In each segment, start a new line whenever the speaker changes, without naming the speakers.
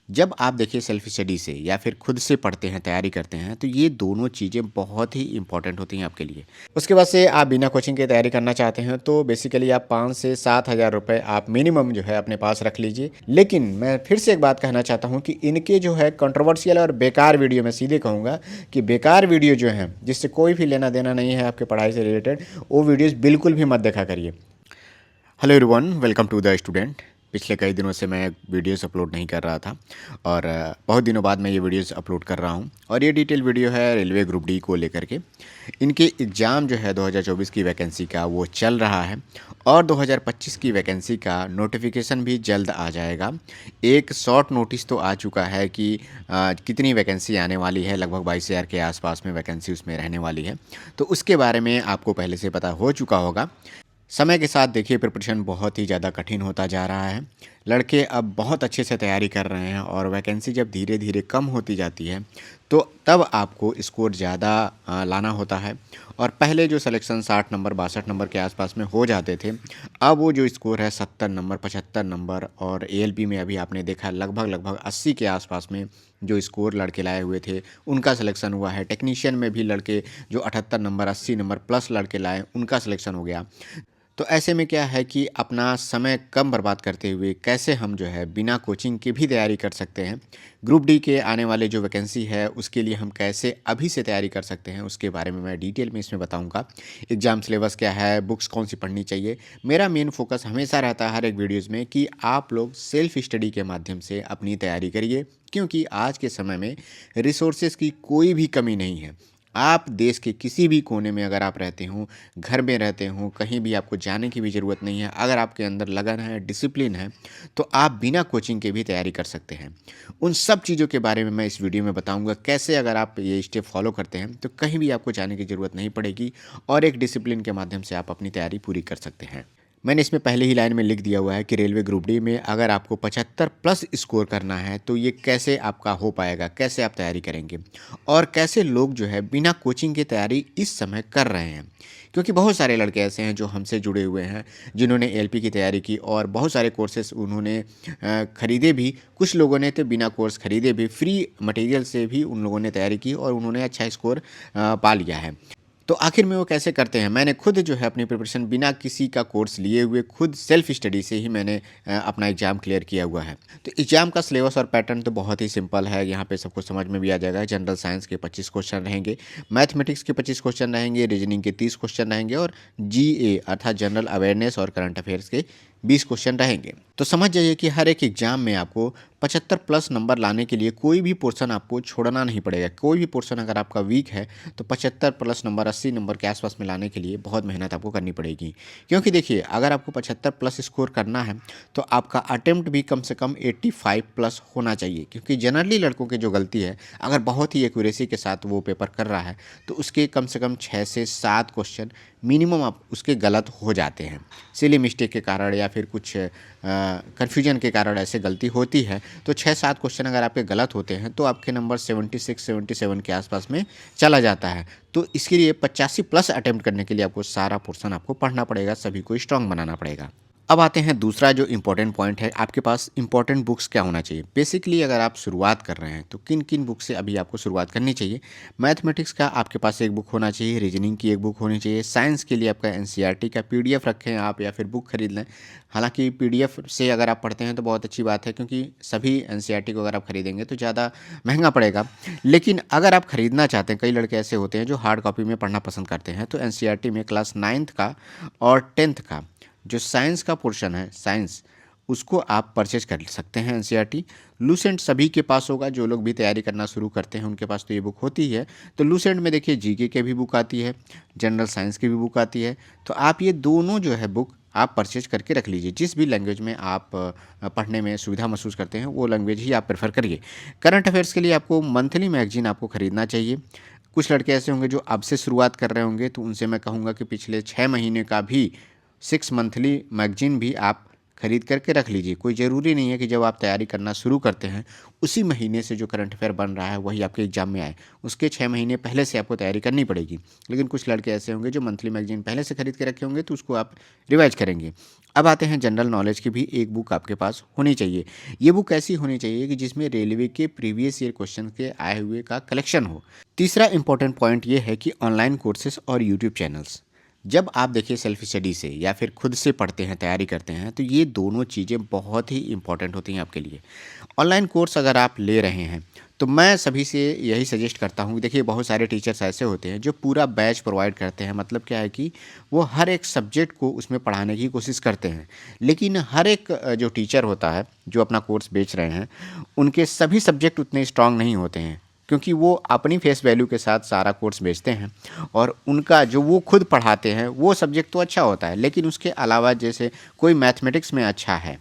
जब आप देखिए सेल्फ स्टडी से या फिर खुद से पढ़ते हैं, तैयारी करते हैं, तो ये दोनों चीज़ें बहुत ही इम्पोर्टेंट होती हैं आपके लिए। उसके बाद से आप बिना कोचिंग के तैयारी करना चाहते हैं तो बेसिकली आप 5 से 7,000 रुपए आप मिनिमम जो है अपने पास रख लीजिए। लेकिन मैं फिर से एक बात कहना चाहता हूँ कि इनके जो है कंट्रोवर्शियल और बेकार वीडियो, मैं सीधे कहूँगा कि बेकार वीडियो जो हैं, जिससे कोई भी लेना देना नहीं है आपके पढ़ाई से रिलेटेड, वो वीडियोज़ बिल्कुल भी मत देखा करिए। Hello everyone, welcome to the student. पिछले कई दिनों से मैं वीडियोस अपलोड नहीं कर रहा था और बहुत दिनों बाद मैं ये वीडियोस अपलोड कर रहा हूँ और ये डिटेल वीडियो है रेलवे ग्रुप डी को लेकर के। इनके एग्ज़ाम जो है 2024 की वैकेंसी का वो चल रहा है और 2025 की वैकेंसी का नोटिफिकेशन भी जल्द आ जाएगा। एक शॉर्ट नोटिस तो आ चुका है कि कितनी वैकेंसी आने वाली है, लगभग 22,000 के आसपास में वैकेंसी उसमें रहने वाली है। तो उसके बारे में आपको पहले से पता हो चुका होगा। समय के साथ देखिए प्रिपरेशन बहुत ही ज़्यादा कठिन होता जा रहा है। लड़के अब बहुत अच्छे से तैयारी कर रहे हैं और वैकेंसी जब धीरे धीरे कम होती जाती है तो तब आपको स्कोर ज़्यादा लाना होता है। और पहले जो सिलेक्शन 60 नंबर 62 नंबर के आसपास में हो जाते थे, अब वो जो स्कोर है 70 नंबर 75 नंबर, और एएलपी में अभी आपने देखा लगभग लगभग 80 के आसपास में जो स्कोर लड़के लाए हुए थे उनका सिलेक्शन हुआ है। टेक्नीशियन में भी लड़के जो 78 नंबर 80 नंबर प्लस लड़के लाए उनका सिलेक्शन हो गया। तो ऐसे में क्या है कि अपना समय कम बर्बाद करते हुए कैसे हम जो है बिना कोचिंग के भी तैयारी कर सकते हैं। ग्रुप डी के आने वाले जो वैकेंसी है उसके लिए हम कैसे अभी से तैयारी कर सकते हैं, उसके बारे में मैं डिटेल में इसमें बताऊंगा। एग्ज़ाम सिलेबस क्या है, बुक्स कौन सी पढ़नी चाहिए। मेरा मेन फोकस हमेशा रहता है हर एक वीडियोज़ में कि आप लोग सेल्फ स्टडी के माध्यम से अपनी तैयारी करिए, क्योंकि आज के समय में रिसोर्सेज की कोई भी कमी नहीं है। आप देश के किसी भी कोने में अगर आप रहते हो, घर में रहते हो, कहीं भी आपको जाने की भी ज़रूरत नहीं है। अगर आपके अंदर लगन है, डिसिप्लिन है, तो आप बिना कोचिंग के भी तैयारी कर सकते हैं। उन सब चीज़ों के बारे में मैं इस वीडियो में बताऊंगा। कैसे अगर आप ये स्टेप फॉलो करते हैं तो कहीं भी आपको जाने की ज़रूरत नहीं पड़ेगी और एक डिसिप्लिन के माध्यम से आप अपनी तैयारी पूरी कर सकते हैं। मैंने इसमें पहले ही लाइन में लिख दिया हुआ है कि रेलवे ग्रुप डी में अगर आपको 75 प्लस स्कोर करना है तो ये कैसे आपका हो पाएगा, कैसे आप तैयारी करेंगे और कैसे लोग जो है बिना कोचिंग की तैयारी इस समय कर रहे हैं। क्योंकि बहुत सारे लड़के ऐसे हैं जो हमसे जुड़े हुए हैं, जिन्होंने एलपी की तैयारी की और बहुत सारे कोर्सेस उन्होंने ख़रीदे भी। कुछ लोगों ने तो बिना कोर्स ख़रीदे भी फ्री मटेरियल से भी उन लोगों ने तैयारी की और उन्होंने अच्छा स्कोर पा लिया है। तो आखिर में वो कैसे करते हैं? मैंने खुद जो है अपनी प्रिपरेशन बिना किसी का कोर्स लिए हुए खुद सेल्फ स्टडी से ही मैंने अपना एग्ज़ाम क्लियर किया हुआ है। तो एग्ज़ाम का सिलेबस और पैटर्न तो बहुत ही सिंपल है, यहाँ पे सबको समझ में भी आ जाएगा। जनरल साइंस के 25 क्वेश्चन रहेंगे, मैथमेटिक्स के 25 क्वेश्चन रहेंगे, रीजनिंग के 30 क्वेश्चन रहेंगे और जीए अर्थात जनरल अवेयरनेस और करंट अफेयर्स के 20 क्वेश्चन रहेंगे। तो समझ जाइए कि हर एक एग्जाम में आपको 75 प्लस नंबर लाने के लिए कोई भी पोर्शन आपको छोड़ना नहीं पड़ेगा। कोई भी पोर्शन अगर आपका वीक है तो 75 प्लस नंबर 80 नंबर के आसपास में लाने के लिए बहुत मेहनत आपको करनी पड़ेगी। क्योंकि देखिए अगर आपको 75 प्लस स्कोर करना है तो आपका अटेम्प्ट भी कम से कम 85 प्लस होना चाहिए। क्योंकि जनरली लड़कों की जो गलती है, अगर बहुत ही एक्यूरेसी के साथ वो पेपर कर रहा है तो उसके कम से कम 6 से 7 क्वेश्चन मिनिमम आप उसके गलत हो जाते हैं। सिली मिस्टेक के कारण या फिर कुछ कन्फ्यूजन के कारण ऐसे गलती होती है। तो 6-7 क्वेश्चन अगर आपके गलत होते हैं तो आपके नंबर 76-77 के आसपास में चला जाता है। तो इसके लिए 85 प्लस अटेम्प्ट करने के लिए आपको सारा पोर्शन आपको पढ़ना पड़ेगा, सभी को स्ट्रांग बनाना पड़ेगा। अब आते हैं दूसरा जो इम्पोर्टेंट पॉइंट है, आपके पास इम्पोर्टेंट बुक्स क्या होना चाहिए। बेसिकली अगर आप शुरुआत कर रहे हैं तो किन किन बुक से अभी आपको शुरुआत करनी चाहिए। मैथमेटिक्स का आपके पास एक बुक होना चाहिए, रीजनिंग की एक बुक होनी चाहिए, साइंस के लिए आपका एनसीईआरटी का पीडीएफ रखें आप या फिर बुक खरीद लें। हालांकि पीडीएफ से अगर आप पढ़ते हैं तो बहुत अच्छी बात है, क्योंकि सभी एनसीईआरटी को अगर आप खरीदेंगे तो ज़्यादा महंगा पड़ेगा। लेकिन अगर आप खरीदना चाहते हैं, कई लड़के ऐसे होते हैं जो हार्ड कॉपी में पढ़ना पसंद करते हैं, तो एनसीईआरटी में क्लास 9th का और 10th का जो साइंस का पोर्शन है, साइंस, उसको आप परचेज कर सकते हैं। एनसीईआरटी लूसेंट सभी के पास होगा, जो लोग भी तैयारी करना शुरू करते हैं उनके पास तो ये बुक होती है। तो लूसेंट में देखिए जीके के भी बुक आती है, जनरल साइंस की भी बुक आती है। तो आप ये दोनों जो है बुक आप परचेज करके रख लीजिए। जिस भी लैंग्वेज में आप पढ़ने में सुविधा महसूस करते हैं वो लैंग्वेज ही आप प्रेफर करिए। करंट अफेयर्स के लिए आपको मंथली मैगजीन आपको खरीदना चाहिए। कुछ लड़के ऐसे होंगे जो अब से शुरुआत कर रहे होंगे तो उनसे मैं कहूँगा कि पिछले 6 महीने का भी 6 मंथली मैगजीन भी आप खरीद करके रख लीजिए। कोई ज़रूरी नहीं है कि जब आप तैयारी करना शुरू करते हैं, उसी महीने से जो करंट अफेयर बन रहा है वही आपके एग्ज़ाम में आए। उसके 6 महीने पहले से आपको तैयारी करनी पड़ेगी। लेकिन कुछ लड़के ऐसे होंगे जो मंथली मैगज़ीन पहले से खरीद के रखे होंगे, तो उसको आप रिवाइज़ करेंगे। अब आते हैं जनरल नॉलेज की भी एक बुक आपके पास होनी चाहिए। ये बुक ऐसी होनी चाहिए कि जिसमें रेलवे के प्रीवियस ईयर क्वेश्चन के आए हुए का कलेक्शन हो। तीसरा इंपॉर्टेंट पॉइंट ये है कि ऑनलाइन कोर्सेज़ और यूट्यूब चैनल्स। जब आप देखिए सेल्फ स्टडी से या फिर खुद से पढ़ते हैं, तैयारी करते हैं, तो ये दोनों चीज़ें बहुत ही इम्पोर्टेंट होती हैं आपके लिए। ऑनलाइन कोर्स अगर आप ले रहे हैं, तो मैं सभी से यही सजेस्ट करता हूँ। देखिए बहुत सारे टीचर्स ऐसे होते हैं जो पूरा बैच प्रोवाइड करते हैं। मतलब क्या है कि वो हर एक सब्जेक्ट को उसमें पढ़ाने की कोशिश करते हैं। लेकिन हर एक जो टीचर होता है, जो अपना कोर्स बेच रहे हैं, उनके सभी सब्जेक्ट उतने स्ट्रांग नहीं होते हैं। क्योंकि वो अपनी फेस वैल्यू के साथ सारा कोर्स बेचते हैं, और उनका जो वो खुद पढ़ाते हैं वो सब्जेक्ट तो अच्छा होता है, लेकिन उसके अलावा जैसे कोई मैथमेटिक्स में अच्छा है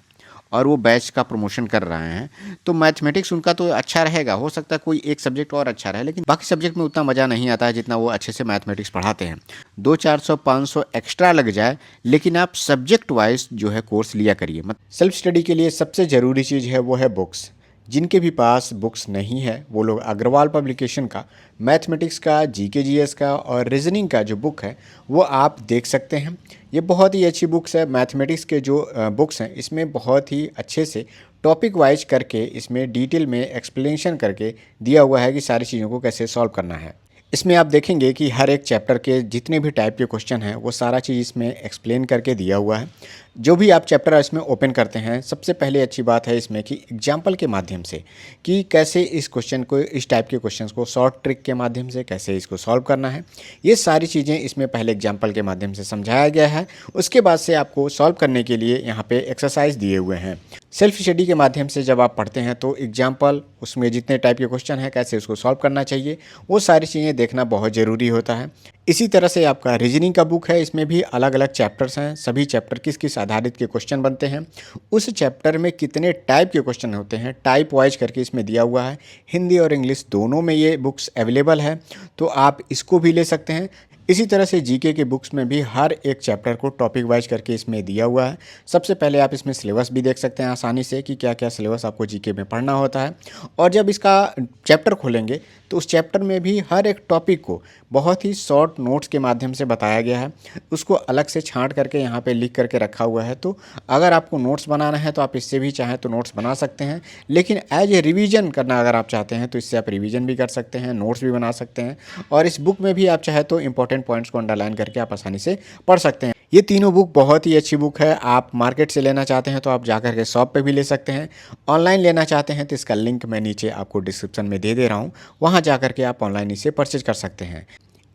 और वो बैच का प्रमोशन कर रहे हैं, तो मैथमेटिक्स उनका तो अच्छा रहेगा। हो सकता है कोई एक सब्जेक्ट और अच्छा रहे, लेकिन बाकी सब्जेक्ट में उतना मज़ा नहीं आता है जितना वो अच्छे से मैथमेटिक्स पढ़ाते हैं। 200-400-500 एक्स्ट्रा लग जाए, लेकिन आप सब्जेक्ट वाइज जो है कोर्स लिया करिए। सेल्फ स्टडी के लिए सबसे ज़रूरी चीज़ है वो है बुक्स। जिनके भी पास बुक्स नहीं है वो लोग अग्रवाल पब्लिकेशन का मैथमेटिक्स का, जीके जीएस का और रीजनिंग का जो बुक है वो आप देख सकते हैं। ये बहुत ही अच्छी बुक्स है। मैथमेटिक्स के जो बुक्स हैं इसमें बहुत ही अच्छे से टॉपिक वाइज करके इसमें डिटेल में एक्सप्लेनेशन करके दिया हुआ है कि सारी चीज़ों को कैसे सॉल्व करना है। इसमें आप देखेंगे कि हर एक चैप्टर के जितने भी टाइप के क्वेश्चन हैं वो सारा चीज़ इसमें एक्सप्लेन करके दिया हुआ है। जो भी आप चैप्टर इसमें ओपन करते हैं, सबसे पहले अच्छी बात है इसमें कि एग्जाम्पल के माध्यम से कि कैसे इस क्वेश्चन को, इस टाइप के क्वेश्चंस को शॉर्ट ट्रिक के माध्यम से कैसे इसको सॉल्व करना है, ये सारी चीज़ें इसमें पहले एग्जाम्पल के माध्यम से समझाया गया है। उसके बाद से आपको सॉल्व करने के लिए यहाँ पे एक्सरसाइज दिए हुए हैं। सेल्फ स्टडी के माध्यम से जब आप पढ़ते हैं तो एग्जाम्पल, उसमें जितने टाइप के क्वेश्चन हैं कैसे उसको सॉल्व करना चाहिए, वो सारी चीज़ें देखना बहुत ज़रूरी होता है। इसी तरह से आपका रीजनिंग का बुक है, इसमें भी अलग अलग चैप्टर्स हैं। सभी चैप्टर किस किस आधारित के क्वेश्चन बनते हैं, उस चैप्टर में कितने टाइप के क्वेश्चन होते हैं, टाइप वाइज करके इसमें दिया हुआ है। हिंदी और इंग्लिश दोनों में ये बुक्स अवेलेबल है, तो आप इसको भी ले सकते हैं। इसी तरह से जीके के बुक्स में भी हर एक चैप्टर को टॉपिक वाइज करके इसमें दिया हुआ है। सबसे पहले आप इसमें सिलेबस भी देख सकते हैं आसानी से कि क्या क्या सिलेबस आपको जीके में पढ़ना होता है। और जब इसका चैप्टर खोलेंगे तो उस चैप्टर में भी हर एक टॉपिक को बहुत ही शॉर्ट नोट्स के माध्यम से बताया गया है। उसको अलग से छांट करके यहाँ पे लिख करके रखा हुआ है। तो अगर आपको नोट्स बनाना है तो आप इससे भी चाहें तो नोट्स बना सकते हैं, लेकिन एज ए रिवीजन करना अगर आप चाहते हैं तो इससे आप रिवीजन भी कर सकते हैं, नोट्स भी बना सकते हैं। और इस बुक में भी आप चाहे तो इंपॉर्टेंट पॉइंट्स को अंडरलाइन करके आप आसानी से पढ़ सकते हैं। ये तीनों बुक बहुत ही अच्छी बुक है। आप मार्केट से लेना चाहते हैं तो आप जाकर के शॉप पे भी ले सकते हैं। ऑनलाइन लेना चाहते हैं तो इसका लिंक मैं नीचे आपको डिस्क्रिप्शन में दे रहा हूँ, वहाँ जाकर के आप ऑनलाइन इसे परचेज कर सकते हैं।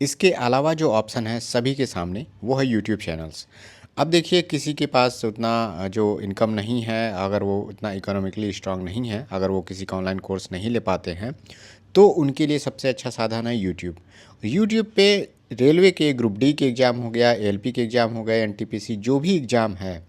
इसके अलावा जो ऑप्शन है सभी के सामने वो है यूट्यूब चैनल्स। अब देखिए किसी के पास उतना जो इनकम नहीं है, अगर वो उतना इकोनॉमिकली स्ट्रांग नहीं है, अगर वो किसी का ऑनलाइन कोर्स नहीं ले पाते हैं, तो उनके लिए सबसे अच्छा साधन है यूट्यूब। यूट्यूब पे रेलवे के ग्रुप डी के एग्ज़ाम हो गया, एलपी के एग्ज़ाम हो गए, एनटीपीसी जो भी एग्ज़ाम है,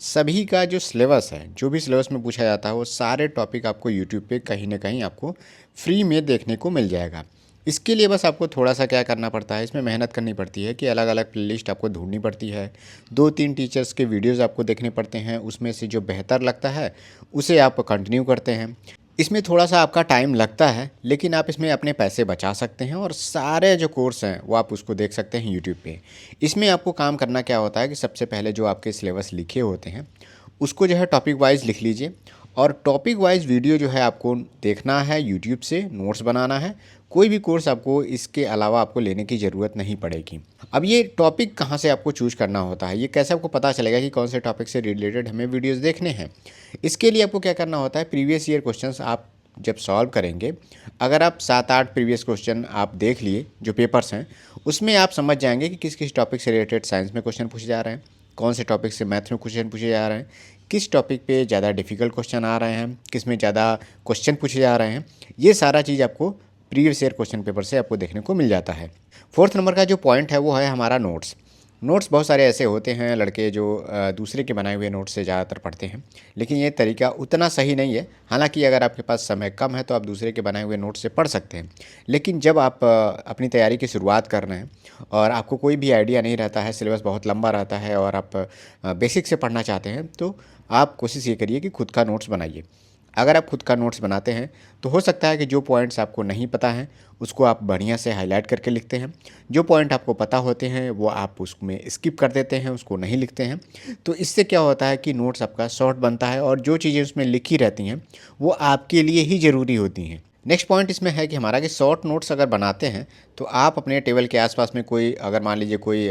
सभी का जो सिलेबस है, जो भी सिलेबस में पूछा जाता है, वो सारे टॉपिक आपको यूट्यूब पे कहीं ना कहीं आपको फ्री में देखने को मिल जाएगा। इसके लिए बस आपको थोड़ा सा क्या करना पड़ता है, इसमें मेहनत करनी पड़ती है कि अलग अलग प्लेलिस्ट आपको ढूंढनी पड़ती है। 2-3 टीचर्स के वीडियोज़ आपको देखने पड़ते हैं, उसमें से जो बेहतर लगता है उसे आप कंटिन्यू करते हैं। इसमें थोड़ा सा आपका टाइम लगता है, लेकिन आप इसमें अपने पैसे बचा सकते हैं और सारे जो कोर्स हैं वो आप उसको देख सकते हैं यूट्यूब पे। इसमें आपको काम करना क्या होता है कि सबसे पहले जो आपके सिलेबस लिखे होते हैं उसको जो है टॉपिक वाइज लिख लीजिए, और टॉपिक वाइज वीडियो जो है आपको देखना है यूट्यूब से, नोट्स बनाना है। कोई भी कोर्स आपको इसके अलावा आपको लेने की ज़रूरत नहीं पड़ेगी। अब ये टॉपिक कहाँ से आपको चूज करना होता है, ये कैसे आपको पता चलेगा कि कौन से टॉपिक से रिलेटेड हमें वीडियोस देखने हैं। इसके लिए आपको क्या करना होता है, प्रीवियस ईयर क्वेश्चंस आप जब सॉल्व करेंगे, अगर आप 7-8 प्रीवियस क्वेश्चन आप देख लिए जो पेपर्स हैं, उसमें आप समझ जाएंगे कि किस किस टॉपिक से रिलेटेड साइंस में क्वेश्चन पूछे जा रहे हैं, कौन से टॉपिक से मैथ में क्वेश्चन पूछे जा रहे हैं, किस टॉपिक पे ज़्यादा डिफ़िकल्ट क्वेश्चन आ रहे हैं, किस में ज़्यादा क्वेश्चन पूछे जा रहे हैं। ये सारा चीज़ आपको प्रीवियस ईयर क्वेश्चन पेपर से आपको देखने को मिल जाता है। 4th नंबर का जो पॉइंट है वो है हमारा नोट्स। नोट्स बहुत सारे ऐसे होते हैं, लड़के जो दूसरे के बनाए हुए नोट्स से ज़्यादातर पढ़ते हैं, लेकिन ये तरीका उतना सही नहीं है। हालांकि अगर आपके पास समय कम है तो आप दूसरे के बनाए हुए नोट्स से पढ़ सकते हैं, लेकिन जब आप अपनी तैयारी की शुरुआत कर रहे हैं और आपको कोई भी आइडिया नहीं रहता है, सिलेबस बहुत लंबा रहता है और आप बेसिक से पढ़ना चाहते हैं, तो आप कोशिश ये करिए कि खुद का नोट्स बनाइए। अगर आप खुद का नोट्स बनाते हैं तो हो सकता है कि जो पॉइंट्स आपको नहीं पता हैं उसको आप बढ़िया से हाईलाइट करके लिखते हैं, जो पॉइंट आपको पता होते हैं वो आप उसमें स्किप कर देते हैं, उसको नहीं लिखते हैं। तो इससे क्या होता है कि नोट्स आपका शॉर्ट बनता है और जो चीज़ें उसमें लिखी रहती हैं वो आपके लिए ही ज़रूरी होती हैं। नेक्स्ट पॉइंट इसमें है कि हमारा कि शॉर्ट नोट्स अगर बनाते हैं तो आप अपने टेबल के आसपास में कोई, अगर मान लीजिए कोई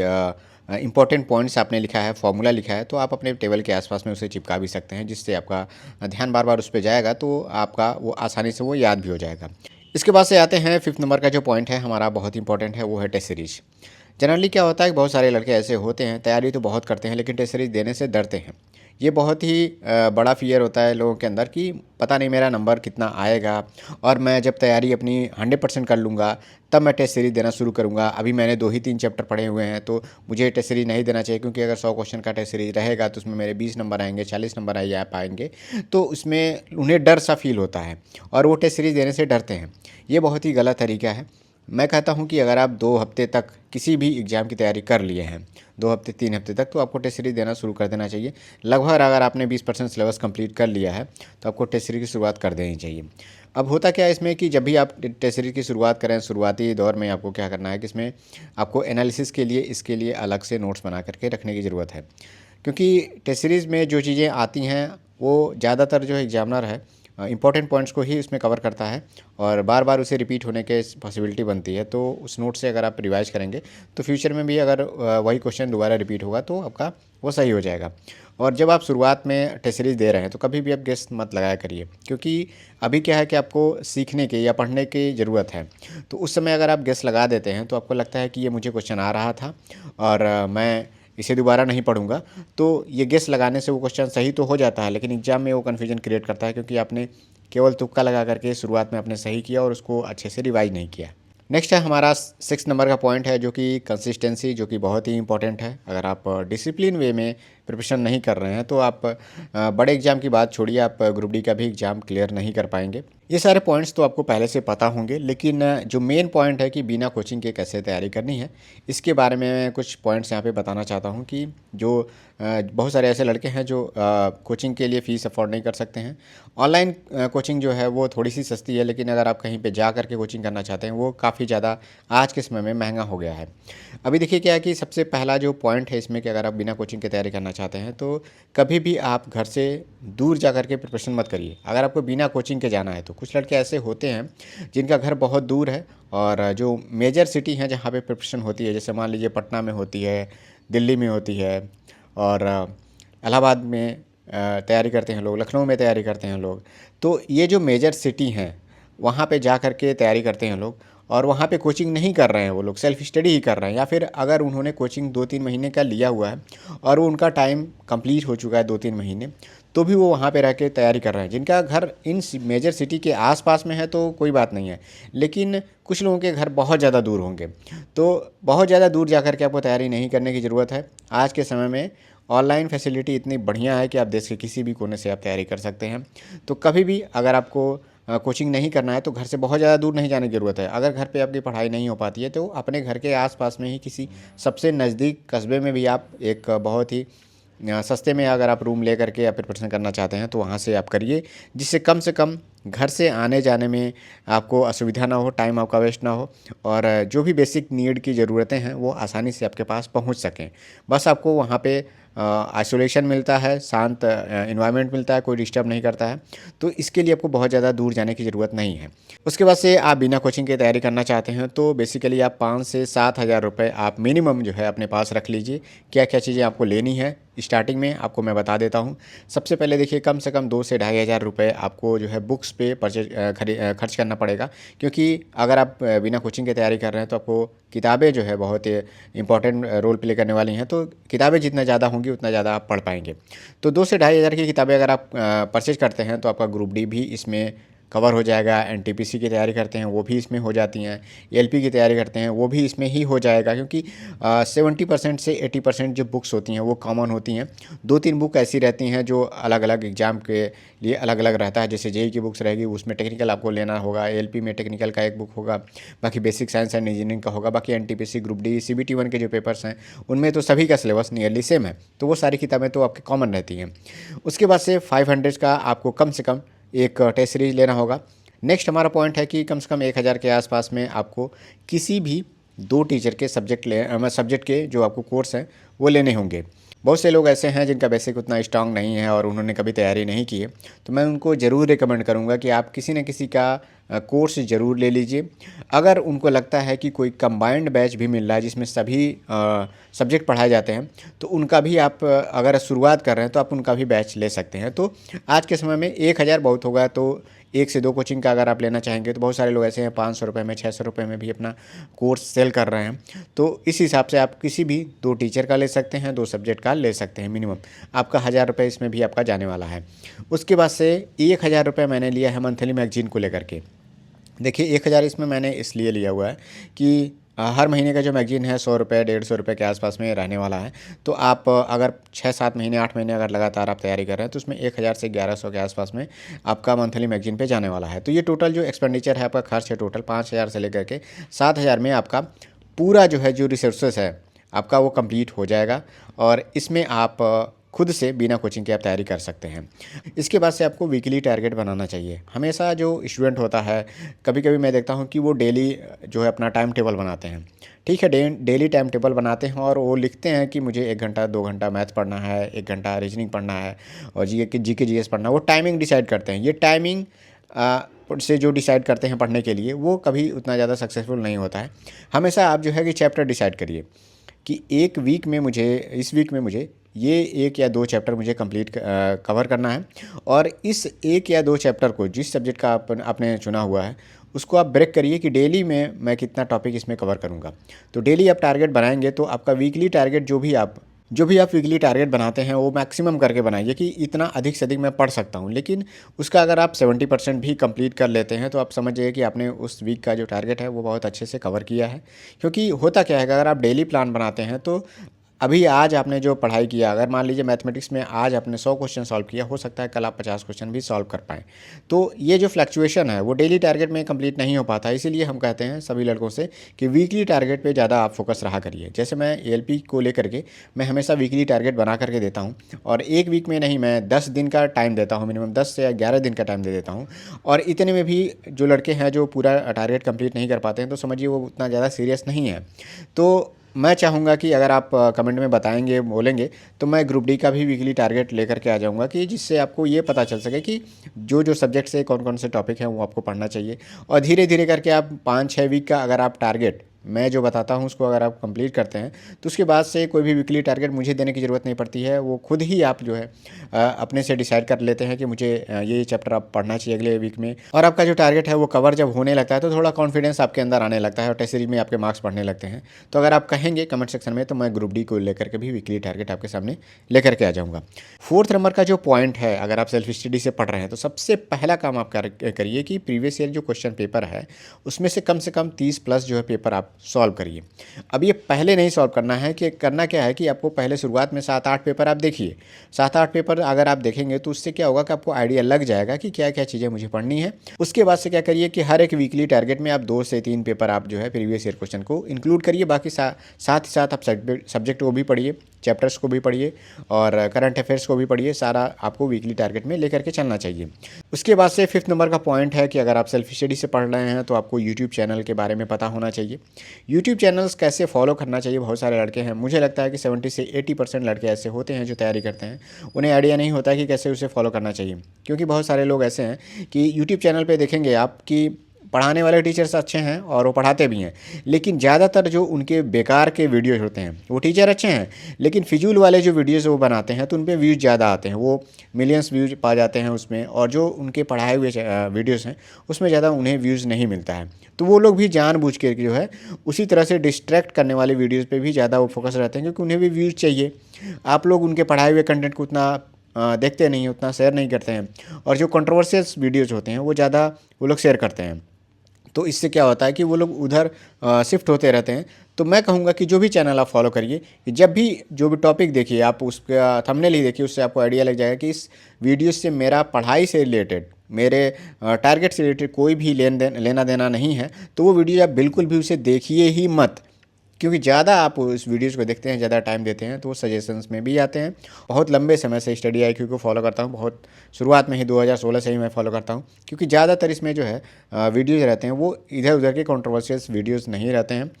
इंपॉर्टेंट पॉइंट्स आपने लिखा है, फॉर्मूला लिखा है, तो आप अपने टेबल के आसपास में उसे चिपका भी सकते हैं, जिससे आपका ध्यान बार बार उस पे जाएगा तो आपका वो आसानी से वो याद भी हो जाएगा। इसके बाद से आते हैं 5th नंबर का जो पॉइंट है हमारा बहुत इंपॉर्टेंट है, वो है टेस्ट सीरीज। जनरली क्या होता है कि बहुत सारे लड़के ऐसे होते हैं, तैयारी तो बहुत करते हैं लेकिन टेस्ट सीरीज देने से डरते हैं। ये बहुत ही बड़ा फ़ियर होता है लोगों के अंदर कि पता नहीं मेरा नंबर कितना आएगा, और मैं जब तैयारी अपनी 100% कर लूँगा तब मैं टेस्ट सीरीज़ देना शुरू करूँगा। अभी मैंने 2 ही 3 चैप्टर पढ़े हुए हैं तो मुझे टेस्ट सीरीज़ नहीं देना चाहिए, क्योंकि अगर 100 क्वेश्चन का टेस्ट सीरीज़ रहेगा तो उसमें मेरे 20 नंबर आएंगे, 40 नंबर आ पाएंगे। तो उसमें उन्हें डर सा फील होता है और वो टेस्ट सीरीज़ देने से डरते हैं। ये बहुत ही गलत तरीका है। मैं कहता हूँ कि अगर आप 2 हफ्ते तक किसी भी एग्ज़ाम की तैयारी कर लिए हैं, 2 हफ्ते 3 हफ्ते तक, तो आपको टेस्ट सीरीज़ देना शुरू कर देना चाहिए। लगभग अगर आपने 20% सिलेबस कंप्लीट कर लिया है तो आपको टेस्ट सीरीज़ की शुरुआत कर देनी चाहिए। अब होता क्या है इसमें कि जब भी आप टेस्ट सीरीज़ की शुरुआत करें, शुरुआती दौर में आपको क्या करना है कि इसमें आपको एनालिसिस के लिए इसके लिए अलग से नोट्स बना करके रखने की ज़रूरत है। क्योंकि टेस्ट सीरीज़ में जो चीज़ें आती हैं वो ज़्यादातर जो एग्जामिनर है इंपॉर्टेंट पॉइंट्स को ही उसमें कवर करता है और बार बार उसे रिपीट होने के पॉसिबिलिटी बनती है। तो उस नोट से अगर आप रिवाइज करेंगे तो फ्यूचर में भी अगर वही क्वेश्चन दोबारा रिपीट होगा तो आपका वो सही हो जाएगा। और जब आप शुरुआत में टेस्ट सीरीज़ दे रहे हैं तो कभी भी आप गेस मत लगाया करिए, क्योंकि अभी क्या है कि आपको सीखने की या पढ़ने की ज़रूरत है। तो उस समय अगर आप गेस लगा देते हैं तो आपको लगता है कि ये मुझे क्वेश्चन आ रहा था और मैं इसे दोबारा नहीं पढ़ूंगा, तो ये गेस लगाने से वो क्वेश्चन सही तो हो जाता है लेकिन एग्जाम में वो कन्फ्यूजन क्रिएट करता है, क्योंकि आपने केवल तुक्का लगा करके शुरुआत में आपने सही किया और उसको अच्छे से रिवाइज नहीं किया। नेक्स्ट है हमारा 6 नंबर का पॉइंट है जो कि कंसिस्टेंसी, जो कि बहुत ही इंपॉर्टेंट है। अगर आप डिसिप्लिन वे में प्रिपरेशन नहीं कर रहे हैं तो आप बड़े एग्जाम की बात छोड़िए, आप ग्रुप डी का भी एग्ज़ाम क्लियर नहीं कर पाएंगे। ये सारे पॉइंट्स तो आपको पहले से पता होंगे, लेकिन जो मेन पॉइंट है कि बिना कोचिंग के कैसे तैयारी करनी है, इसके बारे में कुछ पॉइंट्स यहाँ पे बताना चाहता हूँ कि जो बहुत सारे ऐसे लड़के हैं जो कोचिंग के लिए फ़ीस अफोर्ड नहीं कर सकते हैं। ऑनलाइन कोचिंग जो है वो थोड़ी सी सस्ती है, लेकिन अगर आप कहीं पे जा कर के कोचिंग करना चाहते हैं वो काफ़ी ज़्यादा आज के समय में महंगा हो गया है। अभी देखिए क्या है कि सबसे पहला जो पॉइंट है इसमें कि अगर आप बिना कोचिंग के तैयारी करना चाहते हैं तो कभी भी आप घर से दूर जा कर के प्रिपरेशन मत करिए। अगर आपको बिना कोचिंग के जाना है तो कुछ लड़के ऐसे होते हैं जिनका घर बहुत दूर है और जो मेजर सिटी हैं जहाँ पे प्रिपरेशन होती है, जैसे मान लीजिए पटना में होती है, दिल्ली में होती है और इलाहाबाद में तैयारी करते हैं लोग, लखनऊ में तैयारी करते हैं लोग। तो ये जो मेजर सिटी हैं वहाँ पे जा कर के तैयारी करते हैं लोग और वहाँ पे कोचिंग नहीं कर रहे हैं, वो लोग सेल्फ स्टडी ही कर रहे हैं, या फिर अगर उन्होंने कोचिंग 2-3 महीने का लिया हुआ है और वो उनका टाइम कंप्लीट हो चुका है 2-3 महीने, तो भी वो वहाँ पे रह के तैयारी कर रहे हैं। जिनका घर इन मेजर सिटी के आसपास में है तो कोई बात नहीं है, लेकिन कुछ लोगों के घर बहुत ज़्यादा दूर होंगे, तो बहुत ज़्यादा दूर जा कर के आपको तैयारी नहीं करने की ज़रूरत है। आज के समय में ऑनलाइन फैसिलिटी इतनी बढ़िया है कि आप देश के किसी भी कोने से आप तैयारी कर सकते हैं। तो कभी भी अगर आपको कोचिंग नहीं करना है तो घर से बहुत ज़्यादा दूर नहीं जाने की ज़रूरत है। अगर घर पे आपकी पढ़ाई नहीं हो पाती है तो अपने घर के आसपास में ही किसी सबसे नज़दीक कस्बे में भी आप एक बहुत ही सस्ते में अगर आप रूम ले करके या प्रिपरेशन करना चाहते हैं तो वहाँ से आप करिए, जिससे कम से कम घर से आने जाने में आपको असुविधा ना हो, टाइम आपका वेस्ट ना हो और जो भी बेसिक नीड की ज़रूरतें हैं वो आसानी से आपके पास पहुँच सकें। बस आपको वहाँ पे आइसोलेशन मिलता है, शांत इन्वायरमेंट मिलता है, कोई डिस्टर्ब नहीं करता है, तो इसके लिए आपको बहुत ज़्यादा दूर जाने की ज़रूरत नहीं है। उसके बाद से आप बिना कोचिंग के तैयारी करना चाहते हैं तो बेसिकली आप 5 से 7 हज़ार रुपये आप मिनिमम जो है अपने पास रख लीजिए। क्या क्या चीज़ें आपको लेनी है स्टार्टिंग में आपको मैं बता देता हूँ। सबसे पहले देखिए कम से कम 2 से ढाई हज़ार रुपये आपको जो है बुक्स पे खर्च करना पड़ेगा, क्योंकि अगर आप बिना कोचिंग की तैयारी कर रहे हैं तो आपको किताबें जो है बहुत इंपॉर्टेंट रोल प्ले करने वाली हैं। तो किताबें जितना ज़्यादा होंगी उतना ज़्यादा आप पढ़ पाएंगे। तो 2 से ढाई हज़ार की किताबें अगर आप परचेज करते हैं तो आपका ग्रुप डी भी इसमें कवर हो जाएगा। एनटीपीसी की तैयारी करते हैं वो भी इसमें हो जाती हैं। एलपी की तैयारी करते हैं वो भी इसमें ही हो जाएगा, क्योंकि 70% से 80% जो बुक्स होती हैं वो कॉमन होती हैं। 2-3 बुक ऐसी रहती हैं जो अलग अलग एग्ज़ाम के लिए अलग अलग रहता है। जैसे जेई की बुक्स रहेगी, उसमें टेक्निकल आपको लेना होगा। एलपी में टेक्निकल का एक बुक होगा, बाकी बेसिक साइंस एंड इंजीनियरिंग का होगा। बाकी एनटीपीसी, ग्रुप डी, सीबीटी 1 के जो पेपर्स हैं उनमें तो सभी का सिलेबस नियरली सेम है, तो वो सारी किताबें तो आपकी कॉमन रहती हैं। उसके बाद से 500 का आपको कम से कम एक टेस्ट सीरीज लेना होगा। नेक्स्ट हमारा पॉइंट है कि कम से कम 1000 के आसपास में आपको किसी भी 2 टीचर के सब्जेक्ट के जो आपको कोर्स हैं वो लेने होंगे। बहुत से लोग ऐसे हैं जिनका बेसिक उतना स्ट्रांग नहीं है और उन्होंने कभी तैयारी नहीं की है, तो मैं उनको ज़रूर रिकमेंड करूँगा कि आप किसी न किसी का कोर्स ज़रूर ले लीजिए। अगर उनको लगता है कि कोई कंबाइंड बैच भी मिल रहा है जिसमें सभी सब्जेक्ट पढ़ाए जाते हैं, तो उनका भी आप अगर शुरुआत कर रहे हैं तो आप उनका भी बैच ले सकते हैं। तो आज के समय में 1000 बहुत होगा, तो 1 से 2 कोचिंग का अगर आप लेना चाहेंगे तो बहुत सारे लोग ऐसे हैं 500 रुपये में, 600 रुपये में भी अपना कोर्स सेल कर रहे हैं। तो इस हिसाब से आप किसी भी 2 टीचर का ले सकते हैं, 2 सब्जेक्ट का ले सकते हैं। मिनिमम आपका 1000 रुपये इसमें भी आपका जाने वाला है। उसके बाद से 1000 रुपये मैंने लिया है मंथली मैगजीन को लेकर के। देखिए 1000 इसमें मैंने इसलिए लिया हुआ है कि हर महीने का जो मैगजीन है 100 रुपये 150 रुपये के आसपास में रहने वाला है। तो आप अगर 6-7 महीने 8 महीने अगर लगातार आप तैयारी कर रहे हैं तो उसमें 1000 से 1100 के आसपास में आपका मंथली मैगजीन पे जाने वाला है। तो ये टोटल जो एक्सपेंडिचर है, आपका खर्च है टोटल 5000 से लेकर के 7000 में आपका पूरा जो है जो रिसोर्सेस है आपका वो कंप्लीट हो जाएगा। और इसमें आप खुद से बिना कोचिंग के आप तैयारी कर सकते हैं। इसके बाद से आपको वीकली टारगेट बनाना चाहिए। हमेशा जो स्टूडेंट होता है, कभी कभी मैं देखता हूँ कि वो डेली जो है अपना टाइम टेबल बनाते हैं। ठीक है, डेली टाइम टेबल बनाते हैं और वो लिखते हैं कि मुझे 1 घंटा 2 घंटा मैथ पढ़ना है, 1 घंटा रीजनिंग पढ़ना है और जीके जीएस पढ़ना है। वो टाइमिंग डिसाइड करते हैं। ये टाइमिंग से जो डिसाइड करते हैं पढ़ने के लिए, वो कभी उतना ज़्यादा सक्सेसफुल नहीं होता है। हमेशा आप जो है कि चैप्टर डिसाइड करिए कि इस वीक में मुझे ये 1 या 2 चैप्टर मुझे कंप्लीट कवर करना है। और इस 1 या 2 चैप्टर को, जिस सब्जेक्ट का आपने चुना हुआ है, उसको आप ब्रेक करिए कि डेली में मैं कितना टॉपिक इसमें कवर करूँगा। तो डेली आप टारगेट बनाएंगे तो आपका वीकली टारगेट जो भी आप वीकली टारगेट बनाते हैं वो मैक्सिमम करके बनाइए कि इतना अधिक से अधिक मैं पढ़ सकता हूँ। लेकिन उसका अगर आप 70% भी कंप्लीट कर लेते हैं तो आप समझिए कि आपने उस वीक का जो टारगेट है वो बहुत अच्छे से कवर किया है। क्योंकि होता क्या है कि अगर आप डेली प्लान बनाते हैं तो अभी आज आपने जो पढ़ाई किया, अगर मान लीजिए मैथमेटिक्स में आज आपने 100 क्वेश्चन सॉल्व किया, हो सकता है कल आप 50 क्वेश्चन भी सॉल्व कर पाएँ। तो ये जो फ्लक्चुएशन है वो डेली टारगेट में कंप्लीट नहीं हो पाता। इसीलिए हम कहते हैं सभी लड़कों से कि वीकली टारगेट पे ज़्यादा आप फोकस रहा करिए। जैसे मैं एएलपी को लेकर के मैं हमेशा वीकली टारगेट बना करके देता हूँ, और 1 वीक में नहीं, मैं 10 दिन का टाइम देता हूँ, मिनिमम 10 से 11 दिन का टाइम दे देता हूँ। और इतने में भी जो लड़के हैं जो पूरा टारगेट कंप्लीट नहीं कर पाते हैं, तो समझिए वो उतना ज़्यादा सीरियस नहीं है। तो मैं चाहूँगा कि अगर आप कमेंट में बताएंगे, बोलेंगे, तो मैं ग्रुप डी का भी वीकली टारगेट लेकर के आ जाऊँगा, कि जिससे आपको ये पता चल सके कि जो जो सब्जेक्ट से कौन कौन से टॉपिक हैं वो आपको पढ़ना चाहिए। और धीरे धीरे करके आप 5-6 वीक का अगर आप टारगेट मैं जो बताता हूँ उसको अगर आप कंप्लीट करते हैं तो उसके बाद से कोई भी वीकली टारगेट मुझे देने की ज़रूरत नहीं पड़ती है। वो खुद ही आप जो है अपने से डिसाइड कर लेते हैं कि मुझे ये चैप्टर आप पढ़ना चाहिए अगले वीक में। और आपका जो टारगेट है वो कवर जब होने लगता है तो थोड़ा कॉन्फिडेंस आपके अंदर आने लगता है और टेस्ट सीरीज में आपके मार्क्स बढ़ने लगते हैं। तो अगर आप कहेंगे कमेंट सेक्शन में तो मैं ग्रुप डी को लेकर के भी वीकली टारगेट आपके सामने लेकर के आ जाऊँगा। 4th नंबर का जो पॉइंट है, अगर आप सेल्फ स्टडी से पढ़ रहे हैं तो सबसे पहला काम आप करिए कि प्रीवियस ईयर जो क्वेश्चन पेपर है उसमें से कम 30+ जो है पेपर आप सॉल्व करिए। अब ये पहले नहीं सॉल्व करना है, कि करना क्या है कि आपको पहले शुरुआत में 7-8 पेपर आप देखिए। 7-8 पेपर अगर आप देखेंगे तो उससे क्या होगा कि आपको आइडिया लग जाएगा कि क्या क्या चीज़ें मुझे पढ़नी है। उसके बाद से क्या करिए कि हर एक वीकली टारगेट में आप 2 से 3 पेपर आप जो है प्रीवियस ईयर क्वेश्चन को इंक्लूड करिए। बाकी साथ ही साथ आप सब्जेक्ट को भी पढ़िए, चैप्टर्स को भी पढ़िए और करंट अफेयर्स को भी पढ़िए। सारा आपको वीकली टारगेट में लेकर के चलना चाहिए। उसके बाद से 5th नंबर का पॉइंट है कि अगर आप सेल्फ स्टडी से पढ़ रहे हैं तो आपको यूट्यूब चैनल के बारे में पता होना चाहिए। यूट्यूब चैनल्स कैसे फॉलो करना चाहिए, बहुत सारे लड़के हैं, मुझे लगता है कि 70 से 80% लड़के ऐसे होते हैं जो तैयारी करते हैं, उन्हें आइडिया नहीं होता कि कैसे उसे फॉलो करना चाहिए। क्योंकि बहुत सारे लोग ऐसे हैं कि यूट्यूब चैनल पे देखेंगे आप कि पढ़ाने वाले टीचर्स अच्छे हैं और वो पढ़ाते भी हैं, लेकिन ज़्यादातर जो उनके बेकार के वीडियोज़ होते हैं, वो टीचर अच्छे हैं लेकिन फिजूल वाले जो वीडियोज़ वो बनाते हैं तो उन पर व्यूज़ ज़्यादा आते हैं, वो मिलियंस व्यूज़ पा जाते हैं उसमें, और जो उनके पढ़ाए हुए वीडियोज़ हैं उसमें ज़्यादा उन्हें व्यूज़ नहीं मिलता है। तो वो लोग भी जानबूझ के जो है उसी तरह से डिस्ट्रैक्ट करने वाले वीडियोज़ पे भी ज़्यादा वो फोकस रहते हैं, क्योंकि उन्हें भी व्यूज़ चाहिए। आप लोग उनके पढ़ाए हुए कंटेंट को उतना देखते नहीं हैं, उतना शेयर नहीं करते हैं, और जो कंट्रोवर्शियल वीडियोज़ होते हैं वो ज़्यादा वो लोग शेयर करते हैं। तो इससे क्या होता है कि वो लोग उधर शिफ्ट होते रहते हैं। तो मैं कहूँगा कि जो भी चैनल आप फॉलो करिए, कि जब भी जो भी टॉपिक देखिए आप उसका थंबनेल ही देखिए, उससे आपको आइडिया लग जाएगा कि इस वीडियो से मेरा पढ़ाई से रिलेटेड, मेरे टारगेट से रिलेटेड कोई भी लेना देना नहीं है। तो वो वीडियो आप बिल्कुल भी उसे देखिए ही मत, क्योंकि ज़्यादा आप इस वीडियोज़ को देखते हैं, ज़्यादा टाइम देते हैं, तो वो सजेशंस में भी आते हैं। बहुत लंबे समय से स्टडी आईक्यू को फॉलो करता हूँ, बहुत शुरुआत में ही 2016 से ही मैं फॉलो करता हूँ, क्योंकि ज़्यादातर इसमें जो है वीडियोज़ रहते हैं वो इधर उधर के कंट्रोवर्शियल वीडियोज़ नहीं रहते हैं।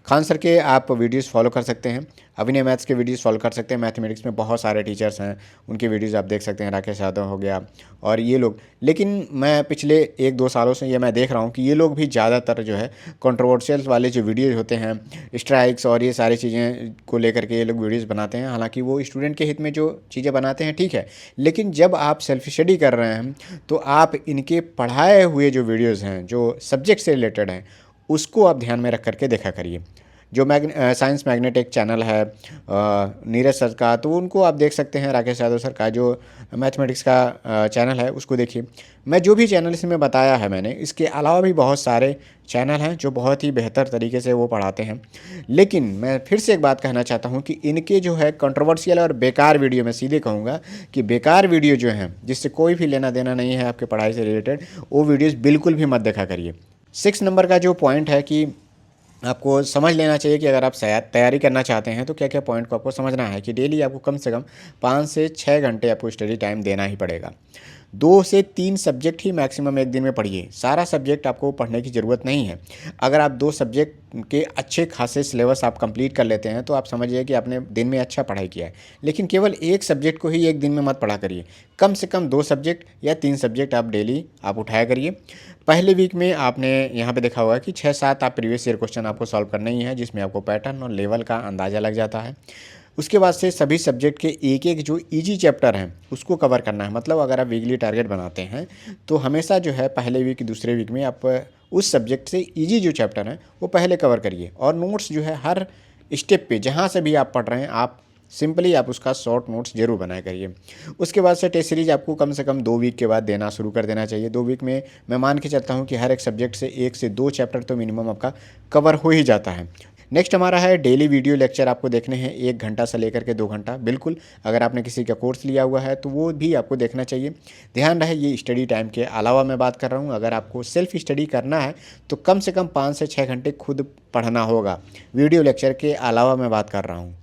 खान सर के आप वीडियोज़ फॉलो कर सकते हैं, अभिनय मैथ्स के वीडियोज़ फॉलो कर सकते हैं। मैथमेटिक्स में बहुत सारे टीचर्स हैं, उनके वीडियोज़ आप देख सकते हैं, राकेश यादव हो गया और ये लोग। लेकिन मैं पिछले 1-2 सालों से ये मैं देख रहा हूँ कि ये लोग भी ज़्यादातर जो है कंट्रोवर्शियल वाले जो वीडियोज़ होते हैं, स्ट्राइक्स और ये सारी चीज़ें को लेकर के ये लोग वीडियोज़ बनाते हैं। हालांकि वो स्टूडेंट के हित में जो चीज़ें बनाते हैं ठीक है, लेकिन जब आप सेल्फ स्टडी कर रहे हैं तो आप इनके पढ़ाए हुए जो वीडियोज़ हैं, जो सब्जेक्ट से रिलेटेड हैं, उसको आप ध्यान में रख करके देखा करिए। जो साइंस मैग्नेट एक चैनल है नीरज सर का, तो उनको आप देख सकते हैं। राकेश यादव सर का जो मैथमेटिक्स का चैनल है उसको देखिए। मैं जो भी चैनल इसमें बताया है मैंने, इसके अलावा भी बहुत सारे चैनल हैं जो बहुत ही बेहतर तरीके से वो पढ़ाते हैं। लेकिन मैं फिर से एक बात कहना चाहता हूँ कि इनके जो है कंट्रोवर्शियल और बेकार वीडियो, मैं सीधे कहूँगा कि बेकार वीडियो जो हैं, जिससे कोई भी लेना देना नहीं है आपके पढ़ाई से रिलेटेड, वो वीडियोज़ बिल्कुल भी मत देखा करिए। 6 नंबर का जो पॉइंट है कि आपको समझ लेना चाहिए कि अगर आप तैयारी करना चाहते हैं तो क्या क्या पॉइंट को आपको समझना है, कि डेली आपको कम से कम 5 से 6 घंटे आपको स्टडी टाइम देना ही पड़ेगा। 2 से 3 सब्जेक्ट ही मैक्सिमम एक दिन में पढ़िए, सारा सब्जेक्ट आपको पढ़ने की ज़रूरत नहीं है। अगर आप 2 सब्जेक्ट के अच्छे खासे सिलेबस आप कंप्लीट कर लेते हैं तो आप समझिए कि आपने दिन में अच्छा पढ़ाई किया है। लेकिन केवल एक सब्जेक्ट को ही एक दिन में मत पढ़ा करिए, कम से कम 2 सब्जेक्ट या 3 सब्जेक्ट आप डेली आप उठाया करिए। पहले वीक में आपने यहाँ पे देखा होगा कि 6-7 आप प्रीवियस ईयर क्वेश्चन आपको सॉल्व करना ही है, जिसमें आपको पैटर्न और लेवल का अंदाज़ा लग जाता है। उसके बाद से सभी सब्जेक्ट के एक एक जो इजी चैप्टर हैं उसको कवर करना है। मतलब अगर आप वीकली टारगेट बनाते हैं तो हमेशा जो है पहले वीक दूसरे वीक में आप उस सब्जेक्ट से इजी जो चैप्टर हैं वो पहले कवर करिए, और नोट्स जो है हर स्टेप पे जहाँ से भी आप पढ़ रहे हैं आप सिंपली आप उसका शॉर्ट नोट्स जरूर बनाया करिए। उसके बाद से टेस्ट सीरीज आपको कम से कम 2 वीक के बाद देना शुरू कर देना चाहिए। 2 वीक में मैं मान के चलता हूँ कि हर एक सब्जेक्ट से 1 से 2 चैप्टर तो मिनिमम आपका कवर हो ही जाता है। नेक्स्ट हमारा है डेली वीडियो लेक्चर आपको देखने हैं, 1 घंटा से लेकर के 2 घंटा। बिल्कुल अगर आपने किसी का कोर्स लिया हुआ है तो वो भी आपको देखना चाहिए। ध्यान रहे ये स्टडी टाइम के अलावा मैं बात कर रहा हूँ। अगर आपको सेल्फ स्टडी करना है तो कम से कम 5 से 6 घंटे खुद पढ़ना होगा, वीडियो लेक्चर के अलावा मैं बात कर रहा हूँ।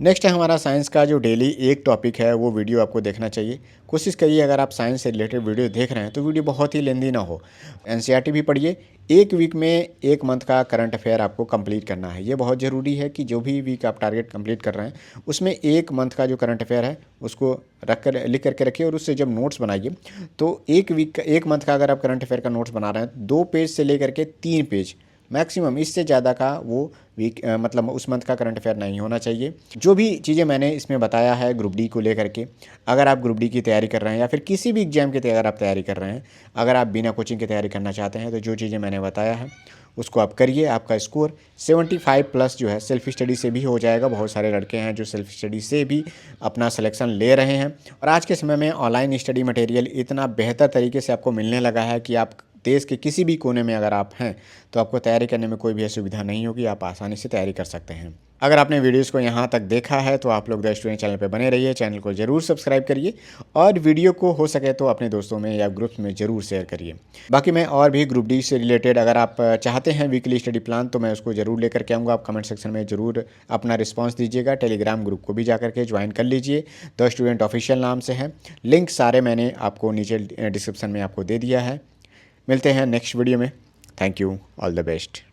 नेक्स्ट है हमारा साइंस का जो डेली एक टॉपिक है वो वीडियो आपको देखना चाहिए। कोशिश करिए अगर आप साइंस से रिलेटेड वीडियो देख रहे हैं तो वीडियो बहुत ही लेंदी ना हो। एनसीईआरटी भी पढ़िए। 1 वीक में 1 मंथ का करंट अफेयर आपको कंप्लीट करना है। ये बहुत ज़रूरी है कि जो भी वीक आप टारगेट कंप्लीट कर रहे हैं उसमें 1 मंथ का जो करंट अफेयर है उसको लिख करके रखिए, और उससे जब नोट्स बनाइए तो 1 मंथ का अगर आप करंट अफेयर का नोट्स बना रहे हैं 2 पेज से लेकर के 3 पेज मैक्सिमम, इससे ज़्यादा का वो वीक मतलब उस मंथ का करंट अफेयर नहीं होना चाहिए। जो भी चीज़ें मैंने इसमें बताया है ग्रुप डी को लेकर के, अगर आप ग्रुप डी की तैयारी कर रहे हैं या फिर किसी भी एग्जाम की अगर आप तैयारी कर रहे हैं, अगर आप बिना कोचिंग की तैयारी करना चाहते हैं तो जो चीज़ें मैंने बताया है उसको आप करिए। आपका स्कोर 75+ जो है सेल्फ स्टडी से भी हो जाएगा। बहुत सारे लड़के हैं जो सेल्फ स्टडी से भी अपना सिलेक्शन ले रहे हैं, और आज के समय में ऑनलाइन स्टडी मटेरियल इतना बेहतर तरीके से आपको मिलने लगा है कि आप देश के किसी भी कोने में अगर आप हैं तो आपको तैयारी करने में कोई भी असुविधा नहीं होगी, आप आसानी से तैयारी कर सकते हैं। अगर आपने वीडियोस को यहाँ तक देखा है तो आप लोग द स्टूडेंट चैनल पर बने रहिए, चैनल को ज़रूर सब्सक्राइब करिए, और वीडियो को हो सके तो अपने दोस्तों में या ग्रुप्स में ज़रूर शेयर करिए। बाकी मैं और भी ग्रुप डी से रिलेटेड अगर आप चाहते हैं वीकली स्टडी प्लान तो मैं उसको ज़रूर लेकर के आऊँगा। आप कमेंट सेक्शन में ज़रूर अपना रिस्पॉन्स दीजिएगा। टेलीग्राम ग्रुप को भी जा करके ज्वाइन कर लीजिए, द स्टूडेंट ऑफिशियल नाम से है। लिंक सारे मैंने आपको नीचे डिस्क्रिप्शन में आपको दे दिया है। मिलते हैं नेक्स्ट वीडियो में। Thank you, all the best.